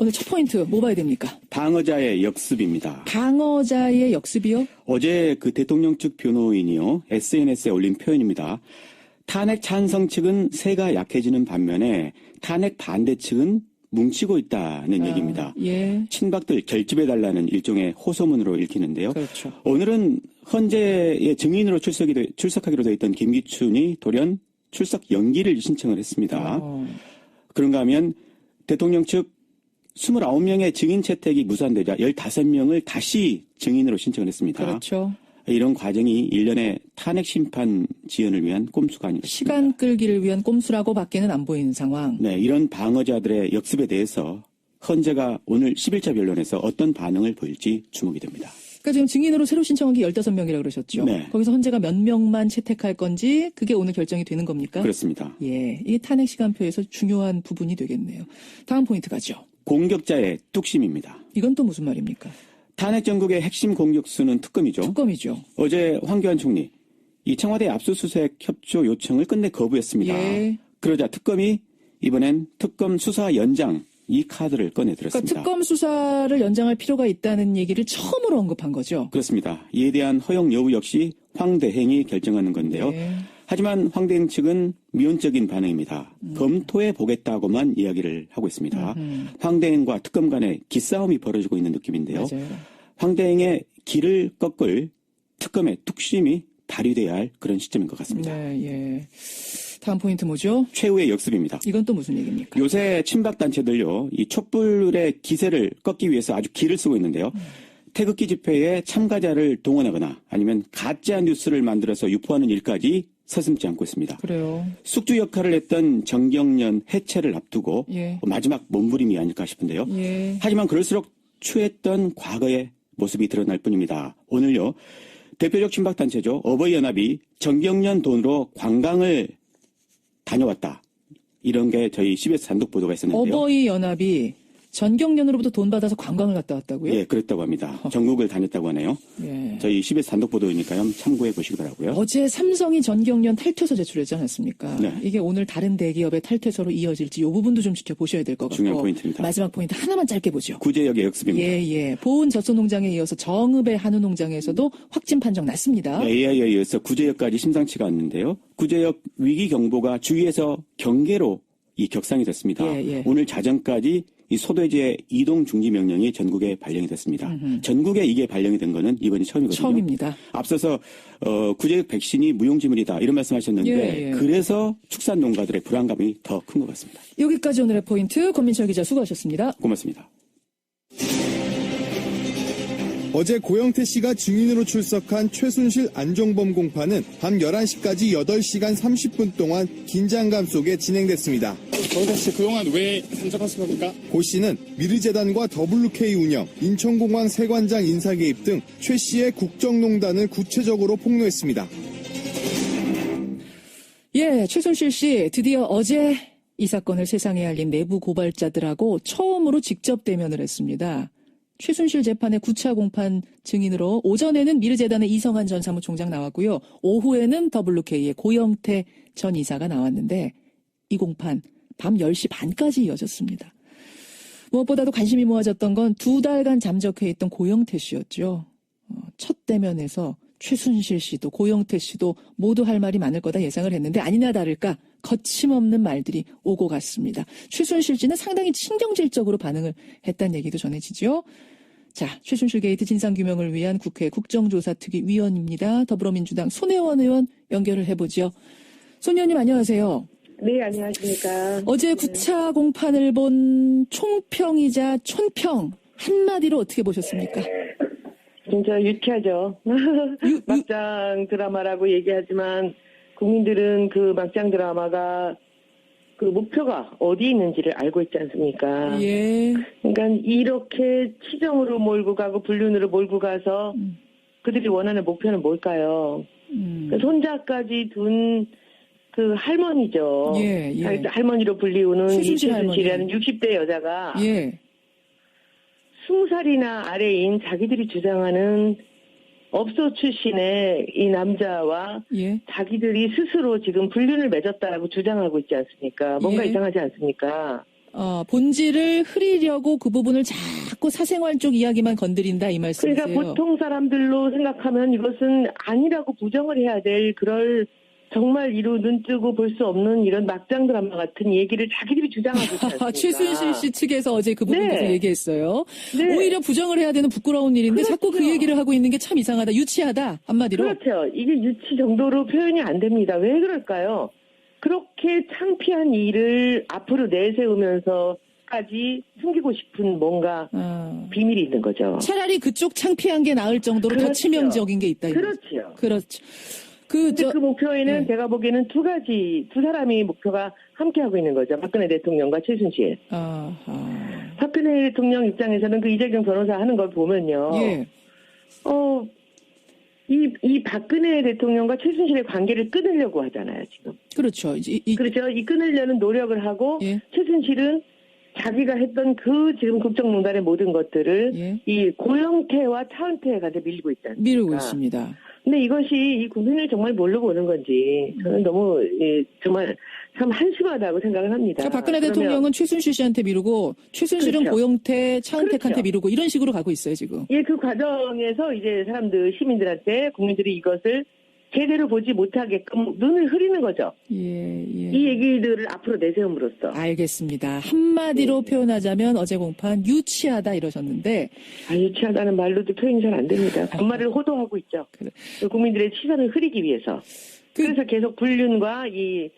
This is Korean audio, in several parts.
오늘 첫 포인트 뭐 봐야 됩니까? 방어자의 역습입니다. 방어자의 역습이요? 어제 그 대통령 측 변호인이요, SNS에 올린 표현입니다. 탄핵 찬성 측은 세가 약해지는 반면에 탄핵 반대 측은 뭉치고 있다는 얘기입니다. 예. 친박들 결집해달라는 일종의 호소문으로 읽히는데요. 그렇죠. 오늘은 헌재의 증인으로 출석하기로 되어 있던 김기춘이 돌연 출석 연기를 신청을 했습니다. 그런가 하면 대통령 측 29명의 증인 채택이 무산되자 15명을 다시 증인으로 신청을 했습니다. 그렇죠. 이런 과정이 일련의 탄핵 심판 지연을 위한 꼼수가 아닌가 싶습니다. 시간 끌기를 위한 꼼수라고 밖에는 안 보이는 상황. 네, 이런 방어자들의 역습에 대해서 헌재가 오늘 10일차 변론에서 어떤 반응을 보일지 주목이 됩니다. 그러니까 지금 증인으로 새로 신청한 게 15명이라고 그러셨죠? 네. 거기서 헌재가 몇 명만 채택할 건지 그게 오늘 결정이 되는 겁니까? 그렇습니다. 예, 이게 탄핵 시간표에서 중요한 부분이 되겠네요. 다음 포인트 가죠. 공격자의 뚝심입니다. 이건 또 무슨 말입니까? 탄핵 전국의 핵심 공격수는 특검이죠. 특검이죠. 어제 황교안 총리, 이 청와대 압수수색 협조 요청을 끝내 거부했습니다. 예. 그러자 특검이 이번엔 특검 수사 연장 이 카드를 꺼내 들었습니다. 그러니까 특검 수사를 연장할 필요가 있다는 얘기를 처음으로 언급한 거죠. 그렇습니다. 이에 대한 허용 여부 역시 황대행이 결정하는 건데요. 네. 하지만 황대행 측은 미온적인 반응입니다. 검토해 보겠다고만 이야기를 하고 있습니다. 황대행과 특검 간의 기싸움이 벌어지고 있는 느낌인데요. 맞아요. 황대행의 길을 꺾을 특검의 뚝심이 발휘돼야 할 그런 시점인 것 같습니다. 네, 예. 다음 포인트 뭐죠? 최후의 역습입니다. 이건 또 무슨 얘기입니까? 요새 친박 단체들요, 이 촛불의 기세를 꺾기 위해서 아주 기를 쓰고 있는데요. 태극기 집회에 참가자를 동원하거나 아니면 가짜 뉴스를 만들어서 유포하는 일까지 서슴지 않고 있습니다. 그래요. 숙주 역할을 했던 정경련 해체를 앞두고 예. 마지막 몸부림이 아닐까 싶은데요. 예. 하지만 그럴수록 추했던 과거의 모습이 드러날 뿐입니다. 오늘요, 대표적 친박단체죠, 어버이연합이 정경련 돈으로 관광을 다녀왔다, 이런 게 저희 CBS 단독 보도가 있었는데요. 어버이 연합이 전경련으로부터 돈 받아서 관광을 갔다 왔다고요? 예, 그랬다고 합니다. 전국을 다녔다고 하네요. 예. 저희 CBS 단독 보도이니까요, 참고해 보시기 바라고요. 어제 삼성이 전경련 탈퇴서 제출했지 않았습니까? 네. 이게 오늘 다른 대기업의 탈퇴서로 이어질지 이 부분도 좀 지켜보셔야 될 것 같고. 중요한 포인트입니다. 마지막 포인트 하나만 짧게 보죠. 구제역의 역습입니다. 예. 보은 젖소농장에 이어서 정읍의 한우농장에서도 확진 판정 났습니다. AI에 의해서 구제역까지 심상치가 않는데요. 구제역 위기 경보가 주위에서 경계로 이 격상이 됐습니다. 예. 오늘 자정까지 이 소돼지의 이동 중지 명령이 전국에 발령이 됐습니다. 전국에 이게 발령이 된 거는 이번이 처음이거든요. 처음입니다. 앞서서 구제역 백신이 무용지물이다 이런 말씀하셨는데 예. 그래서 축산 농가들의 불안감이 더 큰 것 같습니다. 여기까지 오늘의 포인트 권민철 기자 수고하셨습니다. 고맙습니다. 어제 고영태 씨가 증인으로 출석한 최순실 안종범 공판은 밤 11시까지 8시간 30분 동안 긴장감 속에 진행됐습니다. 고영태 씨 그동안 왜 참석하신 겁니까? 고 씨는 미르재단과 WK 운영, 인천공항 세관장 인사 개입 등 최 씨의 국정농단을 구체적으로 폭로했습니다. 예, 최순실 씨 드디어 어제 이 사건을 세상에 알린 내부 고발자들하고 처음으로 직접 대면을 했습니다. 최순실 재판의 9차 공판 증인으로 오전에는 미르재단의 이성한 전 사무총장 나왔고요. 오후에는 WK의 고영태 전 이사가 나왔는데 이 공판 밤 10시 반까지 이어졌습니다. 무엇보다도 관심이 모아졌던 건 2달간 잠적해 있던 고영태 씨였죠. 첫 대면에서 최순실 씨도 고영태 씨도 모두 할 말이 많을 거다 예상을 했는데 아니나 다를까 거침없는 말들이 오고 갔습니다. 최순실 씨는 상당히 신경질적으로 반응을 했다는 얘기도 전해지죠. 자, 최순실 게이트 진상규명을 위한 국회 국정조사특위위원입니다. 더불어민주당 손혜원 의원 연결을 해보죠. 손 의원님 안녕하세요. 네, 안녕하십니까. 어제 9차 공판을 본 총평이자 촌평 한마디로 어떻게 보셨습니까? 진짜 유쾌하죠. 막장 드라마라고 얘기하지만 국민들은 그 막장 드라마가 그 목표가 어디 있는지를 알고 있지 않습니까? 예. 그러니까 이렇게 치정으로 몰고 가고 불륜으로 몰고 가서 그들이 원하는 목표는 뭘까요? 그 손자까지 둔 그 할머니죠. 예. 할머니로 불리우는 최순실 이최순실이라는 60대 여자가 예. 20살이나 아래인 자기들이 주장하는 업소 출신의 이 남자와 예. 자기들이 스스로 지금 불륜을 맺었다라고 주장하고 있지 않습니까? 뭔가 예. 이상하지 않습니까? 본질을 흐리려고 그 부분을 자꾸 사생활 쪽 이야기만 건드린다 이 말씀이세요? 그러니까 보통 사람들로 생각하면 이것은 아니라고 부정을 해야 될 그럴 정말 이루 눈 뜨고 볼 수 없는 이런 막장 드라마 같은 얘기를 자기들이 주장하고 있지 않습니까? 최순실 씨 측에서 어제 그 부분에 네. 대해서 얘기했어요. 네. 오히려 부정을 해야 되는 부끄러운 일인데 그렇죠. 자꾸 그 얘기를 하고 있는 게 참 이상하다. 유치하다. 한마디로. 그렇죠. 이게 유치 정도로 표현이 안 됩니다. 왜 그럴까요? 그렇게 창피한 일을 앞으로 내세우면서까지 숨기고 싶은 뭔가 비밀이 있는 거죠. 차라리 그쪽 창피한 게 나을 정도로 더 그렇죠. 치명적인 게 있다. 이거죠. 그렇죠. 그렇죠. 근데 그 목표에는 네. 제가 보기에는 두 사람이 목표가 함께하고 있는 거죠. 박근혜 대통령과 최순실. 아하. 박근혜 대통령 입장에서는 그 이재경 변호사 하는 걸 보면요. 예. 이 박근혜 대통령과 최순실의 관계를 끊으려고 하잖아요, 지금. 그렇죠. 그렇죠. 이 끊으려는 노력을 하고 예. 최순실은 자기가 했던 그 지금 국정농단의 모든 것들을 예. 이 고영태와 차은태한테 밀리고 있지 않습니까? 미루고 있습니다. 근데 이것이 이 국민을 정말 뭘로 보는 건지 저는 너무 정말 참 한심하다고 생각을 합니다. 그러니까 박근혜 그러면 대통령은 최순실 씨한테 미루고 최순실은 그렇죠. 고영태, 차은택한테 그렇죠. 미루고 이런 식으로 가고 있어요 지금. 예, 그 과정에서 이제 시민들한테 국민들이 이것을 제대로 보지 못하게끔 눈을 흐리는 거죠. 예. 이 얘기들을 앞으로 내세움으로써. 알겠습니다. 한마디로 표현하자면 어제 공판 유치하다 이러셨는데 유치하다는 말로도 표현이 잘 안 됩니다. 정말을 호도하고 있죠. 그래. 국민들의 시선을 흐리기 위해서. 그래서 계속 불륜과 이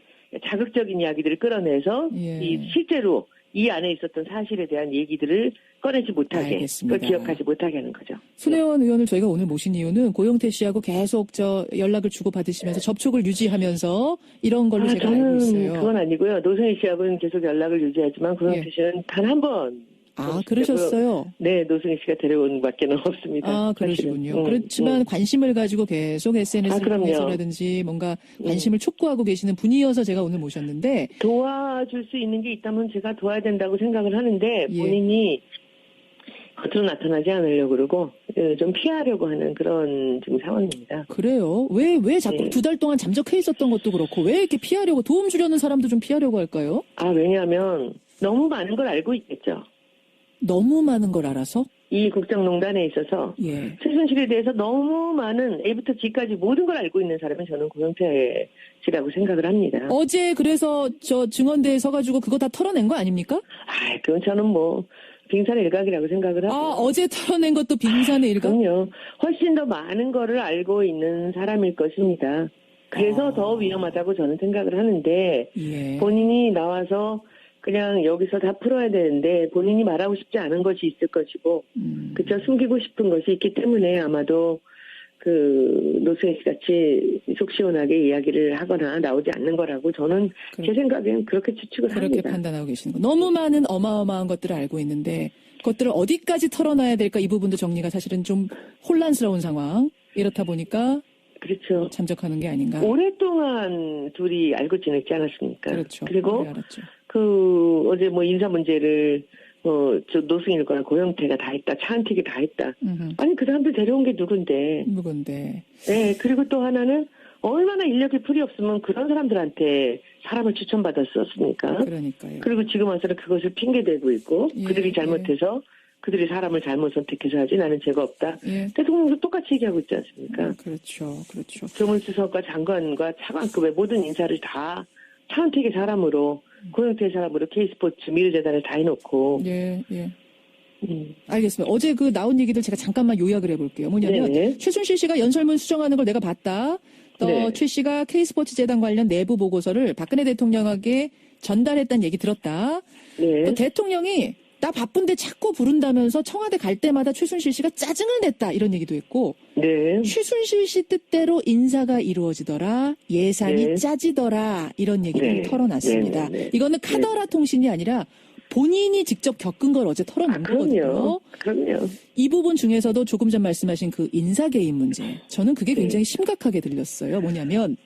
자극적인 이야기들을 끌어내서 예. 이 실제로 이 안에 있었던 사실에 대한 얘기들을 꺼내지 못하게, 알겠습니다. 그걸 기억하지 못하게 하는 거죠. 손혜원 의원을 저희가 오늘 모신 이유는 고영태 씨하고 계속 연락을 주고 받으시면서 접촉을 유지하면서 이런 걸로 제가 알고 저는 있어요. 그건 아니고요. 노승희 씨하고는 계속 연락을 유지하지만 고영태 씨는 단 한 번. 그러셨어요? 네, 노승희 씨가 데려온 밖에는 없습니다. 그러시군요. 그렇지만 관심을 가지고 계속 SNS라든지 뭔가 관심을 촉구하고 계시는 분이어서 제가 오늘 모셨는데 도와줄 수 있는 게 있다면 제가 도와야 된다고 생각을 하는데 본인이 겉으로 나타나지 않으려고 그러고 좀 피하려고 하는 그런 지금 상황입니다. 그래요? 왜 자꾸 2달 동안 잠적해 있었던 것도 그렇고 왜 이렇게 피하려고 도움 주려는 사람도 좀 피하려고 할까요? 왜냐하면 너무 많은 걸 알고 있겠죠. 너무 많은 걸 알아서? 이 국정농단에 있어서 최순실에 대해서 너무 많은 A부터 G까지 모든 걸 알고 있는 사람은 저는 고영태 씨라고 생각을 합니다. 어제 그래서 저 증언대에 서가지고 그거 다 털어낸 거 아닙니까? 그건 저는 빙산의 일각이라고 생각을 하고. 어제 털어낸 것도 빙산의 일각? 그럼요. 훨씬 더 많은 거를 알고 있는 사람일 것입니다. 그래서 더 위험하다고 저는 생각을 하는데 본인이 나와서 그냥 여기서 다 풀어야 되는데 본인이 말하고 싶지 않은 것이 있을 것이고 그쵸 숨기고 싶은 것이 있기 때문에 아마도 그 노승희 씨 같이 속 시원하게 이야기를 하거나 나오지 않는 거라고 저는 제 생각엔 그렇게 추측을 그렇게 합니다. 판단하고 계시는 거. 너무 많은 어마어마한 것들을 알고 있는데 그것들을 어디까지 털어놔야 될까 이 부분도 정리가 사실은 좀 혼란스러운 상황. 이렇다 보니까 그렇죠. 잠적하는 게 아닌가. 오랫동안 둘이 알고 지냈지 않았습니까? 그렇죠. 그리고 알았죠. 어제 인사 문제를 노승일과 고영태가 다 했다. 차은택이 다 했다. 아니 그 사람들 데려온 게 누군데. 네. 그리고 또 하나는 얼마나 인력이 풀이 없으면 그런 사람들한테 사람을 추천받았었습니까? 그러니까요. 그리고 지금 와서는 그것을 핑계대고 있고 그들이 잘못해서 그들이 사람을 잘못 선택해서 하지 나는 죄가 없다. 대통령도 똑같이 얘기하고 있지 않습니까? 그렇죠. 조물수석과 장관과 차관급의 모든 인사를 다 차은택의 사람으로 고영태의 사람으로 K스포츠 미르재단을 다 해놓고. 알겠습니다. 어제 나온 얘기들 제가 잠깐만 요약을 해볼게요. 뭐냐면 최순실 씨가 연설문 수정하는 걸 내가 봤다. 최 씨가 K스포츠 재단 관련 내부 보고서를 박근혜 대통령에게 전달했다는 얘기 들었다. 또 대통령이 나 바쁜데 자꾸 부른다면서 청와대 갈 때마다 최순실 씨가 짜증을 냈다 이런 얘기도 했고 최순실 씨 뜻대로 인사가 이루어지더라 예산이 짜지더라 이런 얘기를 털어놨습니다. 이거는 카더라 통신이 아니라 본인이 직접 겪은 걸 어제 털어낸 거거든요. 그럼요. 이 부분 중에서도 조금 전 말씀하신 그 인사 개입 문제 저는 그게 굉장히 심각하게 들렸어요. 뭐냐면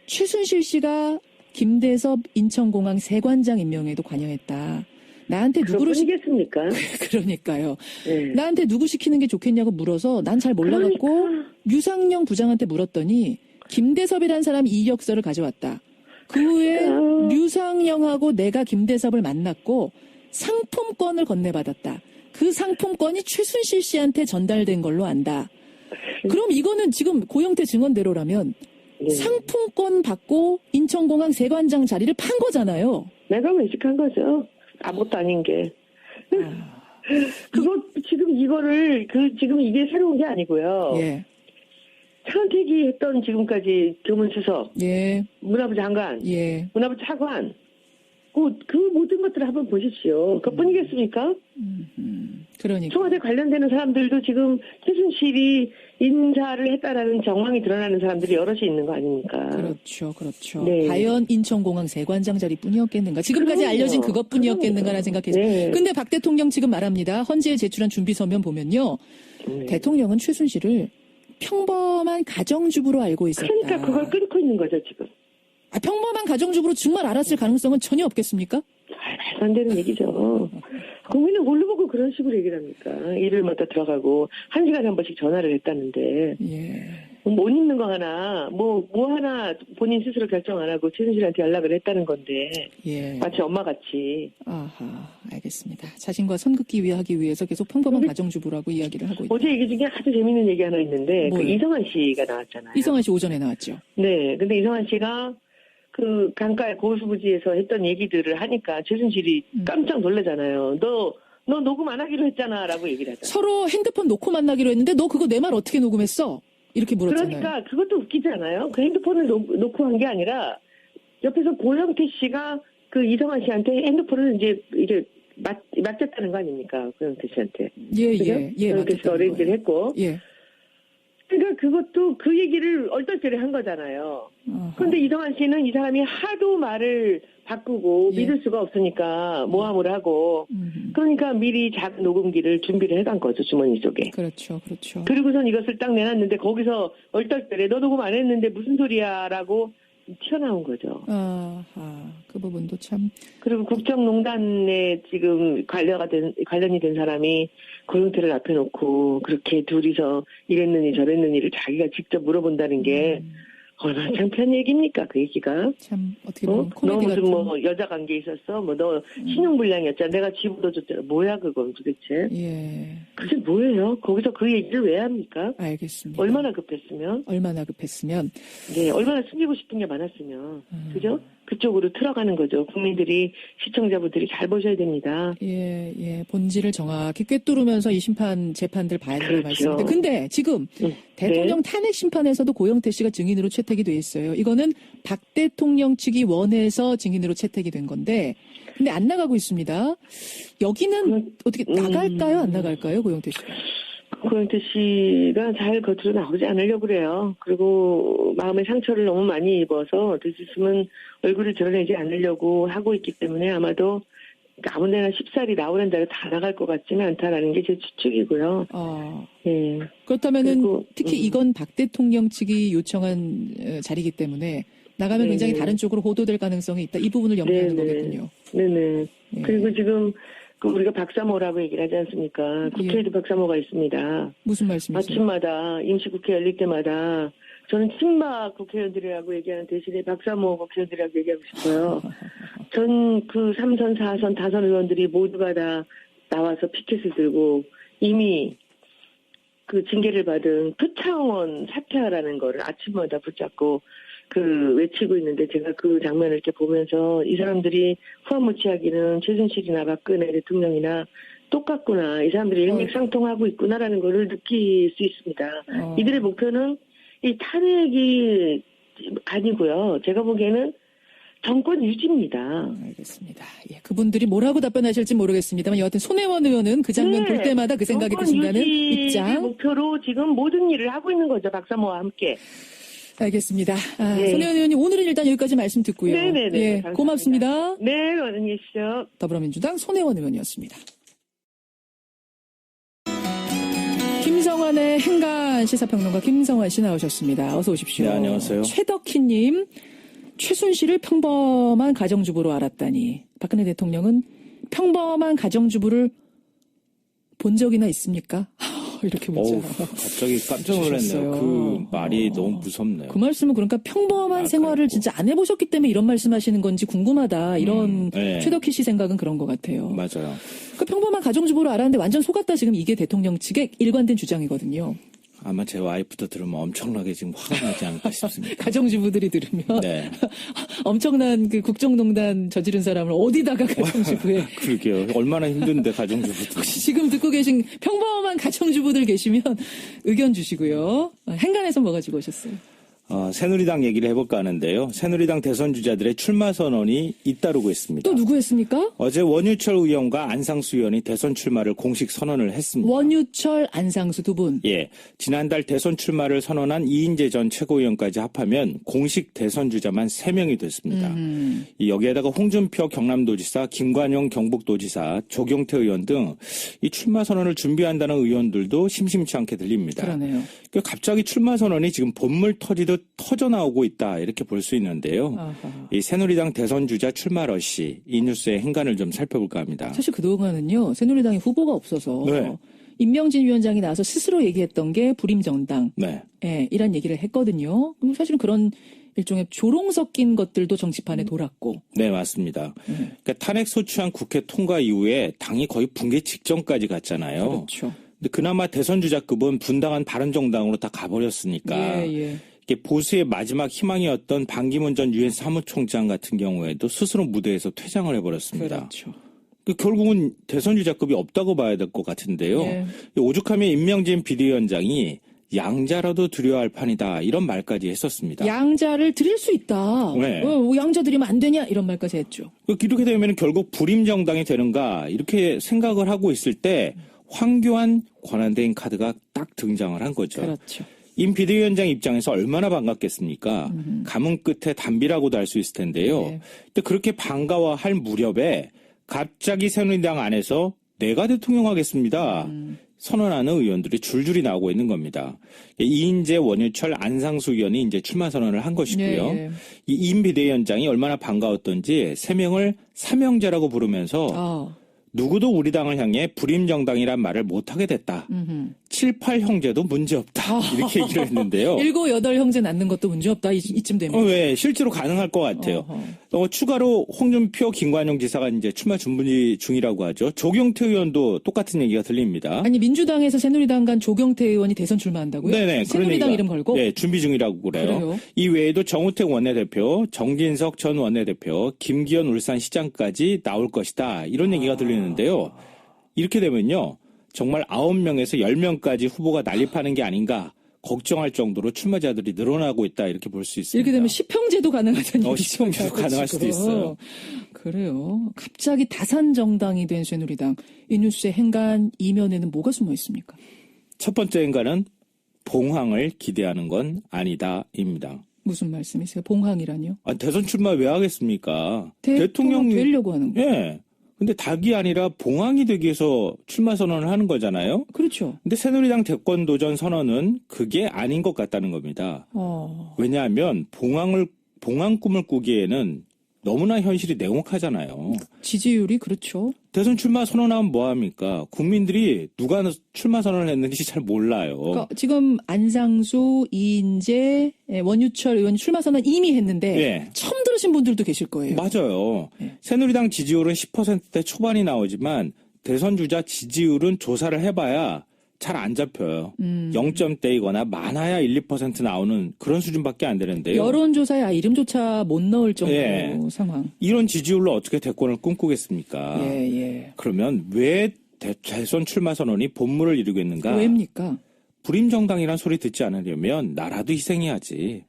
최순실 씨가 김대섭 인천공항 세관장 임명에도 관여했다. 나한테 누구를 시겠습니까? 그러니까요. 나한테 누구 시키는 게 좋겠냐고 물어서 난 잘 몰라갖고 유상영 부장한테 물었더니 김대섭이라는 사람이 이력서를 가져왔다. 그 후에 류상영하고 내가 김대섭을 만났고 상품권을 건네받았다. 그 상품권이 최순실 씨한테 전달된 걸로 안다. 그럼 이거는 지금 고영태 증언대로라면 상품권 받고 인천공항 세관장 자리를 판 거잖아요. 내가 외식한 거죠. 아무것도 아닌 게. 그거 지금 이거를 지금 이게 새로운 게 아니고요. 예. 차은택이 했던 지금까지 교문수석, 예. 문화부 장관, 예. 문화부 차관, 그 모든 것들을 한번 보십시오. 그것뿐이겠습니까? 그러니까. 청와대 관련되는 사람들도 지금 최순실이 인사를 했다라는 정황이 드러나는 사람들이 여럿이 있는 거 아닙니까? 그렇죠, 그렇죠. 네. 과연 인천공항 세관장 자리뿐이었겠는가? 지금까지 그럼요. 알려진 그것뿐이었겠는가라는 생각해서. 네. 근데 박 대통령 지금 말합니다. 헌재에 제출한 준비 서면 보면요, 대통령은 최순실을 평범한 가정주부로 알고 있었다. 그러니까 그걸 끊고 있는 거죠 지금. 평범한 가정주부로 정말 알았을 가능성은 전혀 없겠습니까? 말도 안 되는 얘기죠. 국민은 뭘로 보고 그런 식으로 얘기를 합니까? 일요일마다 들어가고 1시간에 한 번씩 전화를 했다는데 예. 못 입는 거 하나 뭐 하나 본인 스스로 결정 안 하고 최순실한테 연락을 했다는 건데 예. 마치 엄마같이. 아하, 알겠습니다. 자신과 선긋기 하기 위해서 계속 평범한 가정주부라고 이야기를 하고 있다. 어제 얘기 중에 아주 재밌는 얘기 하나 있는데 그 뭐예요? 이성환 씨가 나왔잖아요. 이성환 씨 오전에 나왔죠. 네, 근데 이성환 씨가 그 강가의 고수부지에서 했던 얘기들을 하니까 최순실이 깜짝 놀라잖아요. 너 녹음 안 하기로 했잖아라고 얘기를 하잖아요. 서로 핸드폰 놓고 만나기로 했는데 너 그거 내 말 어떻게 녹음했어? 이렇게 물었잖아요. 그러니까 그것도 웃기지 않아요? 그 핸드폰을 놓고 한 게 아니라 옆에서 고영태 씨가 그 이성환 씨한테 핸드폰을 이제 맡겼다는 거 아닙니까? 고영태 씨한테. 예, 그죠? 예, 예. 고영태 씨가 어레인지를 했고. 예. 그러니까 그것도 그 얘기를 얼떨결에 한 거잖아요. 그런데 이성환 씨는 이 사람이 하도 말을 바꾸고 예. 믿을 수가 없으니까 모함을 하고 그러니까 미리 작은 녹음기를 준비를 해간 거죠, 주머니 속에. 그렇죠, 그렇죠. 그리고선 이것을 딱 내놨는데 거기서 얼떨결에 너 녹음 안 했는데 무슨 소리야라고 튀어나온 거죠. 그 부분도 참. 그리고 국정농단에 지금 관련이 된 사람이 고영태를 앞에 놓고 그렇게 둘이서 이랬느니 저랬느니를 자기가 직접 물어본다는 게 얼마나 창피한 얘기입니까, 그 얘기가. 참, 어떻게 보면 너 코미디 무슨 같은. 뭐 여자 관계 있었어? 뭐 너 신용불량이었잖아. 내가 집 얻어줬잖아. 뭐야 그건 도대체. 예. 그게 뭐예요? 거기서 그 얘기를 왜 합니까? 알겠습니다. 얼마나 급했으면. 네, 얼마나 숨기고 싶은 게 많았으면. 그죠? 그쪽으로 틀어가는 거죠. 국민들이, 시청자분들이 잘 보셔야 됩니다. 예, 예. 본질을 정확히 꿰뚫으면서 이 재판들 봐야 된다는 그렇죠. 말씀인데. 근데 지금 대통령 탄핵 심판에서도 고영태 씨가 증인으로 채택이 돼 있어요. 이거는 박 대통령 측이 원해서 증인으로 채택이 된 건데, 근데 안 나가고 있습니다. 여기는 어떻게 나갈까요? 안 나갈까요? 고영태 씨가? 고영태 씨가 잘 겉으로 나오지 않으려고 그래요. 그리고 마음의 상처를 너무 많이 입어서 있으면 얼굴을 드러내지 않으려고 하고 있기 때문에 아마도 아무데나 쉽사리 나오는 대로 다 나갈 것 같지는 않다라는 게 제 추측이고요. 예. 그렇다면은 그리고, 특히 이건 박 대통령 측이 요청한 자리이기 때문에 나가면 굉장히 다른 쪽으로 호도될 가능성이 있다. 이 부분을 염려하는 거겠군요. 네네. 예. 그리고 지금 우리가 박사모라고 얘기를 하지 않습니까? 국회에도 박사모가 있습니다. 무슨 말씀이세요? 아침마다 임시국회 열릴 때마다 저는 친박 국회의원들이라고 얘기하는 대신에 박사모 국회의원들이라고 얘기하고 싶어요. 전 그 3선, 4선, 5선 의원들이 모두가 다 나와서 피켓을 들고 이미 그 징계를 받은 표창원 사퇴하라는 거를 아침마다 붙잡고 외치고 있는데 제가 그 장면을 이렇게 보면서 이 사람들이 후한무치하기는 최순실이나 박근혜 대통령이나 똑같구나. 이 사람들이 일맥상통하고 있구나라는 거를 느낄 수 있습니다. 이들의 목표는 이 탄핵이 아니고요. 제가 보기에는 정권 유지입니다. 알겠습니다. 예, 그분들이 뭐라고 답변하실지 모르겠습니다만 여하튼 손혜원 의원은 그 장면 볼 때마다 그 생각이 드신다는 입장. 목표로 지금 모든 일을 하고 있는 거죠. 박사모와 함께. 알겠습니다. 손혜원 의원님 오늘은 일단 여기까지 말씀 듣고요. 네네네. 예, 고맙습니다. 네, 안녕히 계십시오. 더불어민주당 손혜원 의원이었습니다. 김성환의 행간 시사평론가 김성환 씨 나오셨습니다. 어서 오십시오. 네, 안녕하세요. 최덕희님, 최순실을 평범한 가정주부로 알았다니. 박근혜 대통령은 평범한 가정주부를 본 적이나 있습니까? 이렇게 문자. 갑자기 깜짝 놀랐네요. 주셨어요. 그 말이 너무 무섭네요. 그 말씀은 그러니까 평범한 생활을 진짜 안 해보셨기 때문에 이런 말씀하시는 건지 궁금하다. 이런 네. 최덕희 씨 생각은 그런 것 같아요. 맞아요. 그 평범한 가정주부로 알았는데 완전 속았다. 지금 이게 대통령 측의 일관된 주장이거든요. 아마 제 와이프도 들으면 엄청나게 지금 화가 나지 않을까 싶습니다. 가정주부들이 들으면 네. 엄청난 그 국정농단 저지른 사람을 어디다가 가정주부에 그러게요. 얼마나 힘든데 가정주부들. 혹시 지금 듣고 계신 평범한 가정주부들 계시면 의견 주시고요. 행간에서 뭐 가지고 오셨어요? 새누리당 얘기를 해볼까 하는데요. 새누리당 대선 주자들의 출마 선언이 잇따르고 있습니다. 또 누구 했습니까? 어제 원유철 의원과 안상수 의원이 대선 출마를 공식 선언을 했습니다. 원유철, 안상수 두 분. 예, 지난달 대선 출마를 선언한 이인재 전 최고위원까지 합하면 공식 대선 주자만 3명이 됐습니다. 여기에다가 홍준표 경남도지사, 김관영 경북도지사, 조경태 의원 등 이 출마 선언을 준비한다는 의원들도 심심치 않게 들립니다. 그러네요. 갑자기 출마 선언이 지금 본물 터지듯 터져 나오고 있다 이렇게 볼 수 있는데요. 아하. 이 새누리당 대선 주자 출마 러시 이 뉴스의 행간을 좀 살펴볼까 합니다. 사실 그동안은요, 새누리당에 후보가 없어서 네. 임명진 위원장이 나와서 스스로 얘기했던 게 불임정당. 네. 예, 이란 얘기를 했거든요. 사실은 그런 일종의 조롱 섞인 것들도 정치판에 돌았고. 네, 맞습니다. 그러니까 탄핵 소추안 국회 통과 이후에 당이 거의 붕괴 직전까지 갔잖아요. 그렇죠. 근데 그나마 대선 주자급은 분당한 바른정당으로 다 가버렸으니까 예. 이게 보수의 마지막 희망이었던 반기문 전 유엔 사무총장 같은 경우에도 스스로 무대에서 퇴장을 해버렸습니다. 그렇죠. 결국은 대선 주자급이 없다고 봐야 될 것 같은데요. 예. 오죽하면 임명진 비대위원장이 양자라도 두려워할 판이다 이런 말까지 했었습니다. 양자를 드릴 수 있다. 네. 양자 드리면 안 되냐 이런 말까지 했죠. 이렇게 되면 결국 불임정당이 되는가 이렇게 생각을 하고 있을 때 황교안 권한대행 카드가 딱 등장을 한 거죠. 그렇죠. 임 비대위원장 입장에서 얼마나 반갑겠습니까? 가문 끝에 담비라고도 할 수 있을 텐데요. 네. 근데 그렇게 반가워할 무렵에 갑자기 새누리당 안에서 내가 대통령 하겠습니다. 선언하는 의원들이 줄줄이 나오고 있는 겁니다. 이인재, 원유철, 안상수 의원이 이제 출마 선언을 한 것이고요. 네. 이 임 비대위원장이 얼마나 반가웠던지 3명을 삼형제라고 부르면서 누구도 우리 당을 향해 불임정당이란 말을 못하게 됐다. 7, 8형제도 문제없다. 이렇게 얘기를 했는데요. 7, 8형제 낳는 것도 문제없다. 이쯤 되면. 왜? 실제로 가능할 것 같아요. 추가로 홍준표, 김관영 지사가 이제 출마 준비 중이라고 하죠. 조경태 의원도 똑같은 얘기가 들립니다. 아니 민주당에서 새누리당 간 조경태 의원이 대선 출마한다고요? 네네. 새누리당 이름 걸고? 네, 준비 중이라고 그래요. 그래요? 이 외에도 정우택 원내대표, 정진석 전 원내대표, 김기현 울산시장까지 나올 것이다. 이런 얘기가 들리는데요. 이렇게 되면요. 정말 9명에서 10명까지 후보가 난립하는 게 아닌가 걱정할 정도로 출마자들이 늘어나고 있다. 이렇게 볼 수 있습니다. 이렇게 되면 10형제도 가능하다는 얘기죠. 10형제도 가능할 수도 있어요. 그래요. 갑자기 다산정당이 된 새누리당. 이 뉴스의 행간 이면에는 뭐가 숨어 있습니까? 첫 번째 행간은 봉황을 기대하는 건 아니다입니다. 무슨 말씀이세요? 봉황이라뇨? 대선 출마 왜 하겠습니까? 대통령 되려고 하는 거예요. 예. 근데 닭이 아니라 봉황이 되기 위해서 출마 선언을 하는 거잖아요. 그렇죠. 근데 새누리당 대권 도전 선언은 그게 아닌 것 같다는 겁니다. 왜냐하면 봉황 꿈을 꾸기에는 너무나 현실이 냉혹하잖아요. 지지율이 그렇죠. 대선 출마 선언하면 뭐합니까? 국민들이 누가 출마 선언을 했는지 잘 몰라요. 그러니까 지금 안상수, 이인재, 원유철 의원이 출마 선언 이미 했는데 네. 처음 들으신 분들도 계실 거예요. 맞아요. 네. 새누리당 지지율은 10%대 초반이 나오지만 대선 주자 지지율은 조사를 해봐야 잘 안 잡혀요. 0점대이거나 많아야 1, 2% 나오는 그런 수준밖에 안 되는데요. 여론조사에 이름조차 못 넣을 정도 예. 상황. 이런 지지율로 어떻게 대권을 꿈꾸겠습니까? 예. 그러면 왜 대선 출마 선언이 본물을 이루고 있는가? 왜입니까? 불임정당이란 소리 듣지 않으려면 나라도 희생해야지.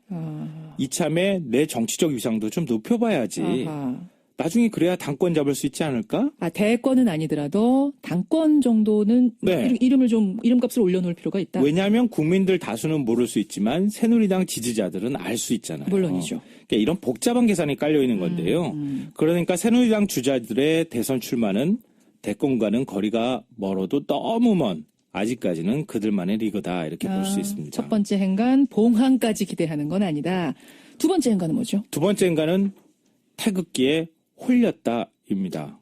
이참에 내 정치적 위상도 좀 높여봐야지. 아하. 나중에 그래야 당권 잡을 수 있지 않을까? 대권은 아니더라도 당권 정도는 네. 이름값을 올려놓을 필요가 있다. 왜냐하면 국민들 다수는 모를 수 있지만 새누리당 지지자들은 알 수 있잖아요. 물론이죠. 그러니까 이런 복잡한 계산이 깔려 있는 건데요. 그러니까 새누리당 주자들의 대선 출마는 대권과는 거리가 멀어도 너무 먼 아직까지는 그들만의 리그다 이렇게 볼 수 있습니다. 첫 번째 행간 봉황까지 기대하는 건 아니다. 두 번째 행간은 뭐죠? 두 번째 행간은 태극기에 홀렸다입니다.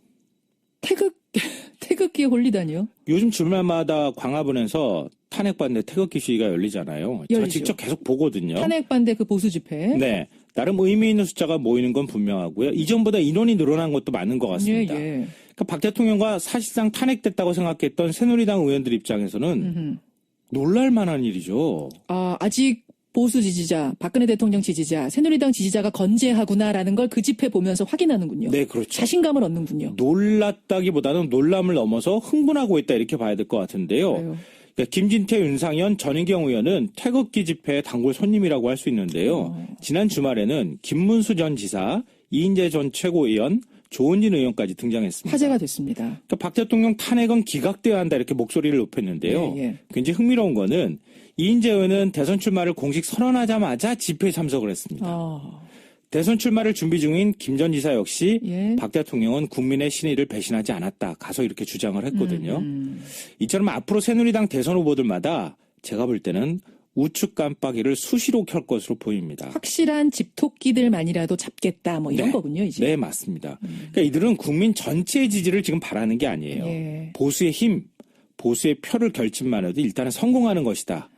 태극기에 홀리다니요? 요즘 주말마다 광화문에서 탄핵 반대 태극기 시위가 열리잖아요. 제가 열리죠. 직접 계속 보거든요. 탄핵 반대 그 보수 집회. 네. 나름 의미 있는 숫자가 모이는 건 분명하고요. 이전보다 인원이 늘어난 것도 맞는 것 같습니다. 예, 예. 그러니까 박 대통령과 사실상 탄핵됐다고 생각했던 새누리당 의원들 입장에서는 놀랄 만한 일이죠. 아직 보수 지지자, 박근혜 대통령 지지자, 새누리당 지지자가 건재하구나라는 걸 그 집회 보면서 확인하는군요. 네, 그렇죠. 자신감을 얻는군요. 놀랐다기보다는 놀람을 넘어서 흥분하고 있다 이렇게 봐야 될 것 같은데요. 그래요. 그러니까 김진태, 윤상현, 전인경 의원은 태극기 집회 단골 손님이라고 할 수 있는데요. 지난 주말에는 김문수 전 지사, 이인재 전 최고위원, 조은진 의원까지 등장했습니다. 화제가 됐습니다. 그러니까 박 대통령 탄핵은 기각돼야 한다 이렇게 목소리를 높였는데요. 예, 예. 굉장히 흥미로운 거는 이인재 의원은 대선 출마를 공식 선언하자마자 집회에 참석을 했습니다. 대선 출마를 준비 중인 김 전 지사 역시 예. 박 대통령은 국민의 신의를 배신하지 않았다. 가서 이렇게 주장을 했거든요. 이처럼 앞으로 새누리당 대선 후보들마다 제가 볼 때는 우측 깜빡이를 수시로 켤 것으로 보입니다. 확실한 집토끼들만이라도 잡겠다 뭐 이런 네. 거군요. 이제. 네, 맞습니다. 그러니까 이들은 국민 전체의 지지를 지금 바라는 게 아니에요. 예. 보수의 힘, 보수의 표를 결집만 해도 일단은 성공하는 것이다.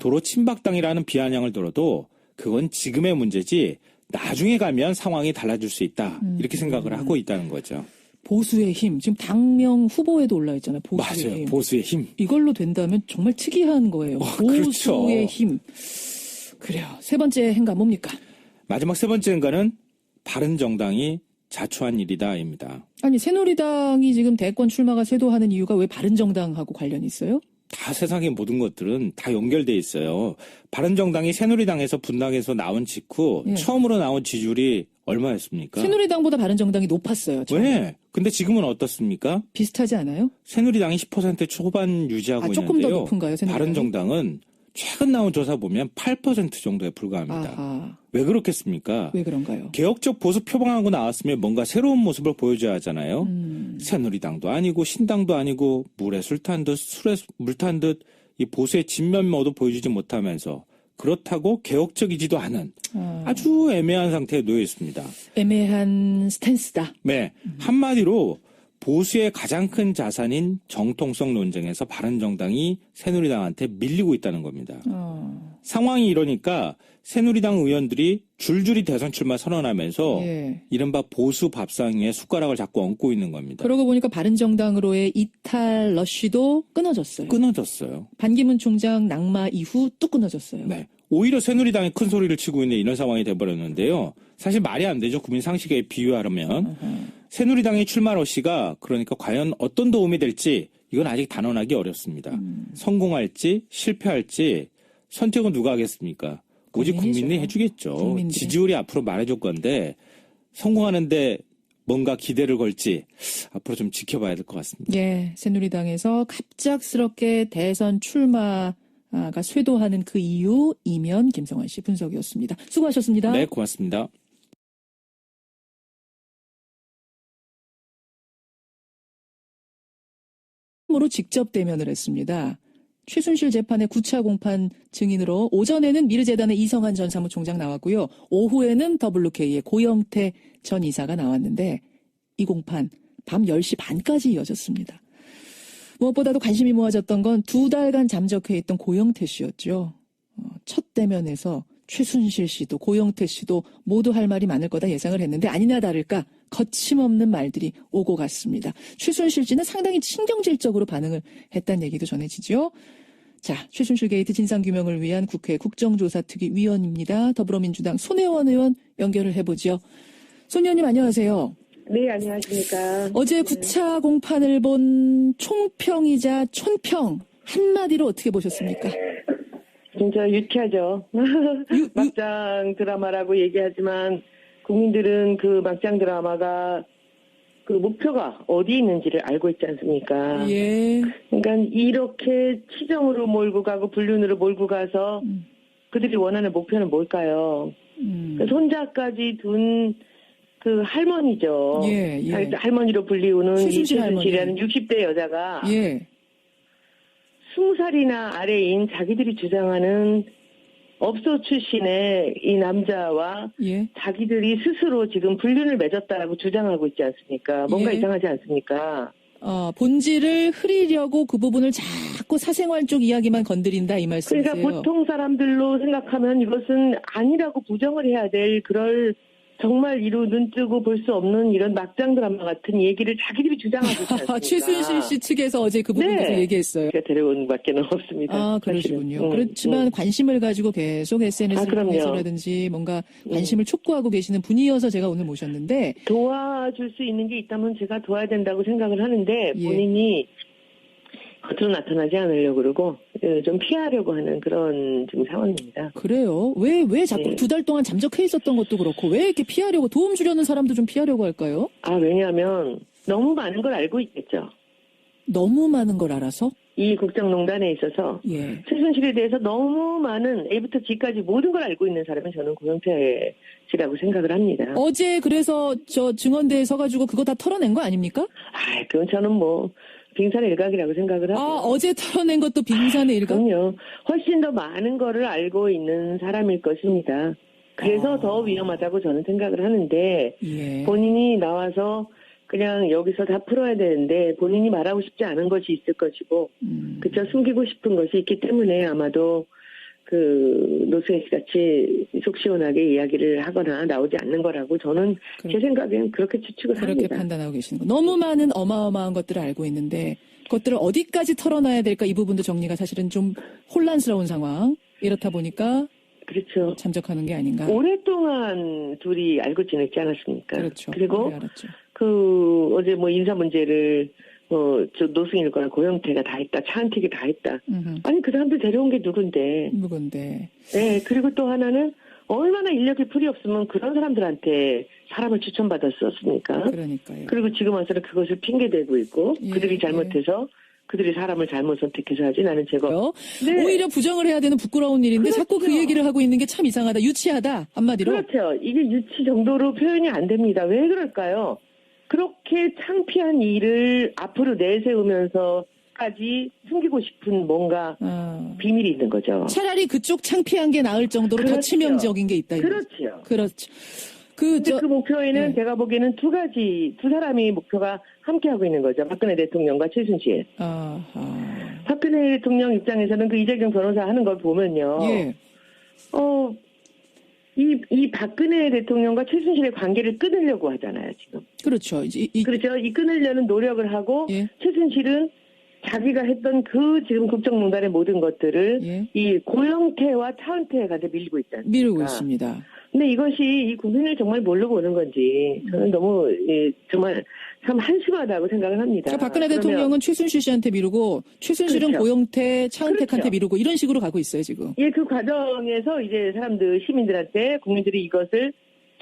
도로 친박당이라는 비아냥을 들어도 그건 지금의 문제지 나중에 가면 상황이 달라질 수 있다. 이렇게 생각을 하고 있다는 거죠. 보수의 힘. 지금 당명 후보에도 올라 있잖아요. 보수의 맞아요. 힘. 보수의 힘. 이걸로 된다면 정말 특이한 거예요. 보수의 그렇죠. 힘. 그래요. 세 번째 행가 뭡니까? 마지막 세 번째 인가는 바른정당이 자초한 일이다입니다. 아니 새누리당이 지금 대권 출마가 쇄도하는 이유가 왜 바른정당하고 관련이 있어요? 다 세상의 모든 것들은 다 연결돼 있어요. 바른정당이 새누리당에서 분당해서 나온 직후 예. 처음으로 나온 지지율이 얼마였습니까? 새누리당보다 바른정당이 높았어요. 처음에. 왜? 근데 지금은 어떻습니까? 비슷하지 않아요? 새누리당이 10% 초반 유지하고 조금 더 있는데요. 높은가요, 새누리당이? 바른정당은 최근 나온 조사 보면 8% 정도에 불과합니다. 아하. 왜 그렇겠습니까? 왜 그런가요? 개혁적 보수 표방하고 나왔으면 뭔가 새로운 모습을 보여줘야 하잖아요. 새누리당도 아니고 신당도 아니고 물에 술 탄 듯 술에 물 탄 듯 이 보수의 진면모도 보여주지 못하면서 그렇다고 개혁적이지도 않은 아주 애매한 상태에 놓여 있습니다. 애매한 스탠스다. 네, 한마디로 보수의 가장 큰 자산인 정통성 논쟁에서 바른정당이 새누리당한테 밀리고 있다는 겁니다. 상황이 이러니까 새누리당 의원들이 줄줄이 대선 출마 선언하면서 예. 이른바 보수 밥상 위에 숟가락을 자꾸 얹고 있는 겁니다. 그러고 보니까 바른정당으로의 이탈 러쉬도 끊어졌어요. 끊어졌어요. 반기문 총장 낙마 이후 뚝 끊어졌어요. 네. 오히려 새누리당이 큰 소리를 치고 있는 이런 상황이 돼버렸는데요. 사실 말이 안 되죠. 국민 상식에 비유하려면. 새누리당의 출마 러쉬가 그러니까 과연 어떤 도움이 될지 이건 아직 단언하기 어렵습니다. 성공할지 실패할지 선택은 누가 하겠습니까? 오직 국민이죠. 국민이 해주겠죠. 국민들이. 지지율이 앞으로 말해줄 건데 성공하는데 뭔가 기대를 걸지 앞으로 좀 지켜봐야 될 것 같습니다. 예, 새누리당에서 갑작스럽게 대선 출마가 쇄도하는 그 이유 이면 김성환 씨 분석이었습니다. 수고하셨습니다. 네, 고맙습니다. 으로 직접 대면을 했습니다. 최순실 재판의 9차 공판 증인으로 오전에는 미르재단의 이성한 전 사무총장 나왔고요. 오후에는 WK의 고영태 전 이사가 나왔는데 이 공판 밤 10시 반까지 이어졌습니다. 무엇보다도 관심이 모아졌던 건 2달간 잠적해 있던 고영태 씨였죠. 첫 대면에서 최순실 씨도 고영태 씨도 모두 할 말이 많을 거다 예상을 했는데 아니나 다를까 거침없는 말들이 오고 갔습니다. 최순실 씨는 상당히 신경질적으로 반응을 했다는 얘기도 전해지죠. 자, 최순실 게이트 진상규명을 위한 국회 국정조사특위 위원입니다. 더불어민주당 손혜원 의원 연결을 해보죠. 손 의원님 안녕하세요. 네, 안녕하십니까. 어제 9차 공판을 본 총평이자 촌평 한마디로 어떻게 보셨습니까? 진짜 유쾌하죠. 막장 드라마라고 얘기하지만 국민들은 그 막장 드라마가 그 목표가 어디 있는지를 알고 있지 않습니까? 예. 그러니까 이렇게 치정으로 몰고 가고 불륜으로 몰고 가서 그들이 원하는 목표는 뭘까요? 그 손자까지 둔 그 할머니죠. 예, 예. 할머니로 불리우는 최순실 이최순실이라는 60대 여자가 예. 20살이나 아래인 자기들이 주장하는 업소 출신의 이 남자와 예. 자기들이 스스로 지금 불륜을 맺었다라고 주장하고 있지 않습니까? 뭔가 예. 이상하지 않습니까? 본질을 흐리려고 그 부분을 자꾸 사생활 쪽 이야기만 건드린다 이 말씀이세요? 그러니까 보통 사람들로 생각하면 이것은 아니라고 부정을 해야 될 그럴 정말 이루 눈 뜨고 볼 수 없는 이런 막장 드라마 같은 얘기를 자기들이 주장하고 있지 않습니까? 최순실 씨 측에서 어제 그 부분 계속 얘기했어요. 제가 데려온 밖에는 없습니다. 그러시군요. 그렇지만 관심을 가지고 계속 SNS를 통해서라든지 뭔가 관심을 촉구하고 계시는 분이어서 제가 오늘 모셨는데 도와줄 수 있는 게 있다면 제가 도와야 된다고 생각을 하는데 본인이 겉으로 나타나지 않으려고 그러고 좀 피하려고 하는 그런 지금 상황입니다. 그래요? 왜 자꾸 2달 동안 잠적해 있었던 것도 그렇고 왜 이렇게 피하려고 도움 주려는 사람도 좀 피하려고 할까요? 왜냐하면 너무 많은 걸 알고 있겠죠. 너무 많은 걸 알아서? 이 국정농단에 있어서 최순실에 대해서 너무 많은 A부터 G까지 모든 걸 알고 있는 사람은 저는 고영태 씨라고 생각을 합니다. 어제 그래서 저 증언대에 서가지고 그거 다 털어낸 거 아닙니까? 그건 저는 빙산의 일각이라고 생각을 하고. 어제 털어낸 것도 빙산의 일각? 그럼요. 훨씬 더 많은 거를 알고 있는 사람일 것입니다. 그래서 더 위험하다고 저는 생각을 하는데 본인이 나와서 그냥 여기서 다 풀어야 되는데 본인이 말하고 싶지 않은 것이 있을 것이고 그저 숨기고 싶은 것이 있기 때문에 아마도 노승희 씨 같이 속 시원하게 이야기를 하거나 나오지 않는 거라고 저는 제 생각엔 그렇게 추측을 합니다. 그렇게 판단하고 계시는 거. 너무 많은 어마어마한 것들을 알고 있는데 그것들을 어디까지 털어놔야 될까 이 부분도 정리가 사실은 좀 혼란스러운 상황. 이렇다 보니까 그렇죠. 잠적하는 게 아닌가. 오랫동안 둘이 알고 지냈지 않았습니까? 그렇죠. 그리고 어제 인사 문제를 노승일과 고영태가 다 했다. 차은택이 다 했다. 아니 그 사람들 데려온 게 누군데. 네. 그리고 또 하나는 얼마나 인력이 풀이 없으면 그런 사람들한테 사람을 추천받았었습니까? 그러니까요. 그리고 지금 와서는 그것을 핑계대고 있고 그들이 잘못해서 그들이 사람을 잘못 선택해서 하지 나는 제가 오히려 부정을 해야 되는 부끄러운 일인데 자꾸 그 얘기를 하고 있는 게 참 이상하다. 유치하다. 한마디로. 그렇죠. 이게 유치 정도로 표현이 안 됩니다. 왜 그럴까요? 그렇게 창피한 일을 앞으로 내세우면서까지 숨기고 싶은 뭔가 비밀이 있는 거죠. 차라리 그쪽 창피한 게 나을 정도로 더 치명적인 게 있다. 그렇죠. 그렇죠. 그 목표에는 제가 보기에는 두 사람이 목표가 함께하고 있는 거죠. 박근혜 대통령과 최순실. 박근혜 대통령 입장에서는 그 이재경 변호사 하는 걸 보면요. 이 박근혜 대통령과 최순실의 관계를 끊으려고 하잖아요, 지금. 그렇죠. 그렇죠. 이 끊으려는 노력을 하고 최순실은 자기가 했던 지금 국정농단의 모든 것들을 이 고영태와 차은택한테 밀고 있지 않습니까? 밀고 있습니다. 근데 이것이 이 국민을 정말 모르고 오는 건지 저는 너무 정말 참 한심하다고 생각을 합니다. 그러니까 박근혜 대통령은 최순실 씨한테 미루고 최순실은 고영태, 차은택한테 미루고 이런 식으로 가고 있어요 지금. 그 과정에서 이제 시민들한테 국민들이 이것을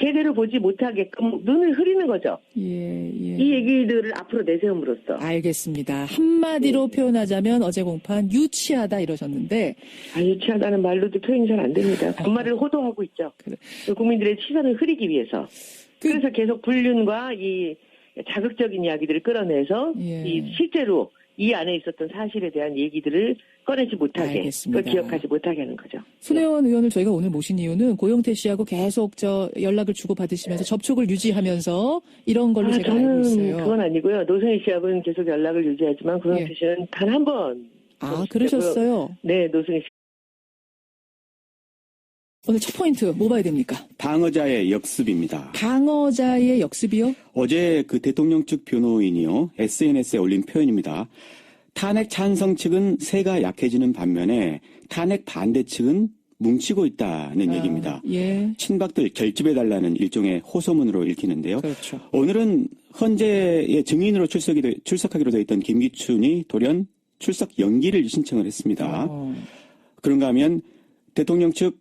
제대로 보지 못하게끔 눈을 흐리는 거죠. 이 얘기들을 앞으로 내세움으로써. 알겠습니다. 한마디로 표현하자면 어제 공판 유치하다 이러셨는데. 유치하다는 말로도 표현이 잘 안 됩니다. 정말을 호도하고 있죠. 국민들의 시선을 흐리기 위해서. 그래서 계속 불륜과 이 자극적인 이야기들을 끌어내서 실제로 이 안에 있었던 사실에 대한 얘기들을 꺼내지 못하게, 그걸 기억하지 못하게 하는 거죠. 손혜원 의원을 저희가 오늘 모신 이유는 고영태 씨하고 계속 연락을 주고받으시면서 접촉을 유지하면서 이런 걸로 제가 알고 있어요. 그건 아니고요. 노승희 씨하고는 계속 연락을 유지하지만 고영태 씨는 단 한 번. 그러셨어요? 네, 노승희 씨. 오늘 첫 포인트 뭐 봐야 됩니까? 방어자의 역습입니다. 방어자의 역습이요? 어제 대통령 측 변호인이요. SNS에 올린 표현입니다. 탄핵 찬성 측은 세가 약해지는 반면에 탄핵 반대 측은 뭉치고 있다는 얘기입니다. 친박들 결집해달라는 일종의 호소문으로 읽히는데요. 그렇죠. 오늘은 헌재의 증인으로 출석하기로 되어 있던 김기춘이 돌연 출석 연기를 신청을 했습니다. 그런가 하면 대통령 측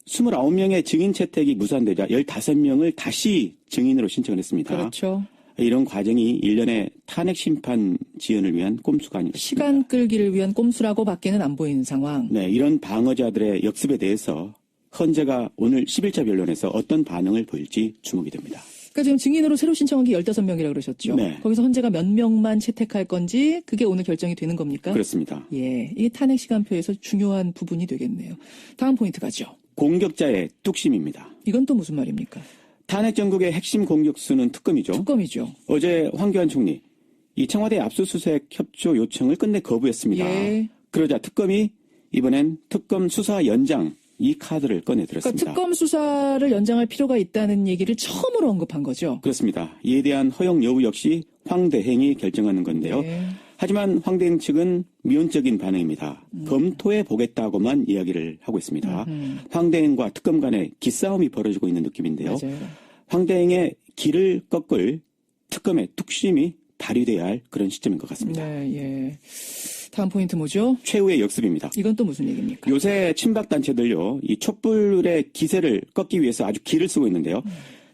29명의 증인 채택이 무산되자 15명을 다시 증인으로 신청을 했습니다. 그렇죠. 이런 과정이 일련의 탄핵 심판 지연을 위한 꼼수가 아닐까 싶습니다. 시간 끌기를 위한 꼼수라고 밖에는 안 보이는 상황. 네, 이런 방어자들의 역습에 대해서 헌재가 오늘 10일차 변론에서 어떤 반응을 보일지 주목이 됩니다. 그러니까 지금 증인으로 새로 신청한 게 15명이라고 그러셨죠? 네. 거기서 헌재가 몇 명만 채택할 건지 그게 오늘 결정이 되는 겁니까? 그렇습니다. 이게 탄핵 시간표에서 중요한 부분이 되겠네요. 다음 포인트 가죠. 공격자의 뚝심입니다. 이건 또 무슨 말입니까? 탄핵 정국의 핵심 공격수는 특검이죠. 특검이죠. 어제 황교안 총리 이 청와대 압수수색 협조 요청을 끝내 거부했습니다. 예. 그러자 특검이 이번엔 특검 수사 연장 이 카드를 꺼내들었습니다. 그러니까 특검 수사를 연장할 필요가 있다는 얘기를 처음으로 언급한 거죠. 그렇습니다. 이에 대한 허용 여부 역시 황대행이 결정하는 건데요. 네. 하지만 황대행 측은 미온적인 반응입니다. 검토해 보겠다고만 이야기를 하고 있습니다. 황대행과 특검 간의 기싸움이 벌어지고 있는 느낌인데요. 맞아요. 황대행의 길을 꺾을 특검의 뚝심이 발휘돼야 할 그런 시점인 것 같습니다. 네, 예. 다음 포인트 뭐죠? 최후의 역습입니다. 이건 또 무슨 얘기입니까? 요새 친박단체들요, 이 촛불의 기세를 꺾기 위해서 아주 기를 쓰고 있는데요.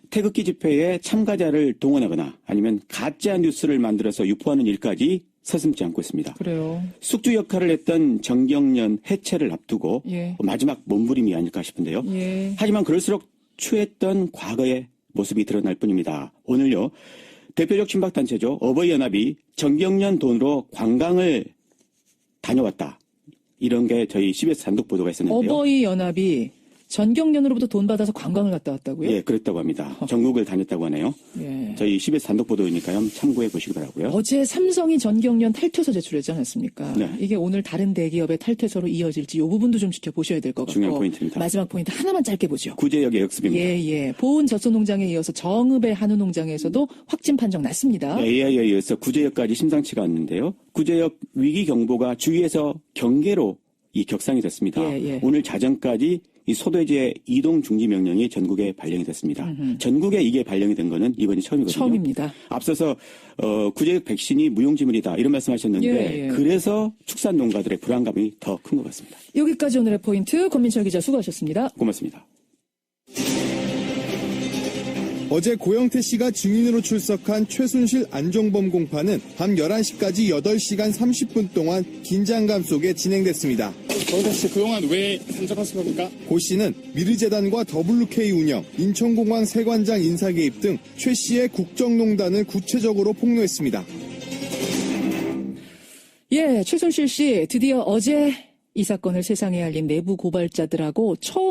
태극기 집회에 참가자를 동원하거나 아니면 가짜 뉴스를 만들어서 유포하는 일까지 서슴지 않고 있습니다. 그래요. 숙주 역할을 했던 정경련 해체를 앞두고 예. 마지막 몸부림이 아닐까 싶은데요. 예. 하지만 그럴수록 추했던 과거의 모습이 드러날 뿐입니다. 오늘요, 대표적 친박단체죠. 어버이연합이 정경련 돈으로 관광을 다녀왔다. 이런 게 저희 CBS 단독 보도가 있었는데요. 어버이 연합이 전경련으로부터 돈 받아서 관광을 갔다 왔다고요? 예, 그랬다고 합니다. 전국을 다녔다고 하네요. 예. 저희 CBS 단독 보도이니까요. 참고해 보시기 바라고요. 어제 삼성이 전경련 탈퇴서 제출했지 않았습니까? 네. 이게 오늘 다른 대기업의 탈퇴서로 이어질지 이 부분도 좀 지켜보셔야 될 것 같고. 중요한 포인트입니다. 마지막 포인트 하나만 짧게 보죠. 구제역의 역습입니다. 예, 예. 보은 젖소농장에 이어서 정읍의 한우농장에서도 확진 판정 났습니다. AI에 의해서 구제역까지 심상치가 않는데요. 구제역 위기 경보가 주위에서 경계로 이 격상이 됐습니다. 예, 예. 오늘 자정까지 이 소돼지의 이동 중지 명령이 전국에 발령이 됐습니다. 전국에 이게 발령이 된 거는 이번이 처음이거든요. 처음입니다. 앞서서 구제역 백신이 무용지물이다 이런 말씀하셨는데 예, 예. 그래서 축산 농가들의 불안감이 더 큰 것 같습니다. 여기까지 오늘의 포인트 권민철 기자 수고하셨습니다. 고맙습니다. 어제 고영태 씨가 증인으로 출석한 최순실 안종범 공판은 밤 11시까지 8시간 30분 동안 긴장감 속에 진행됐습니다. 고영태 씨 그동안 왜 참석하신 겁니까? 고 씨는 미르재단과 WK 운영, 인천공항 세관장 인사 개입 등 최 씨의 국정농단을 구체적으로 폭로했습니다. 예, 최순실 씨 드디어 어제 이 사건을 세상에 알린 내부 고발자들하고 처음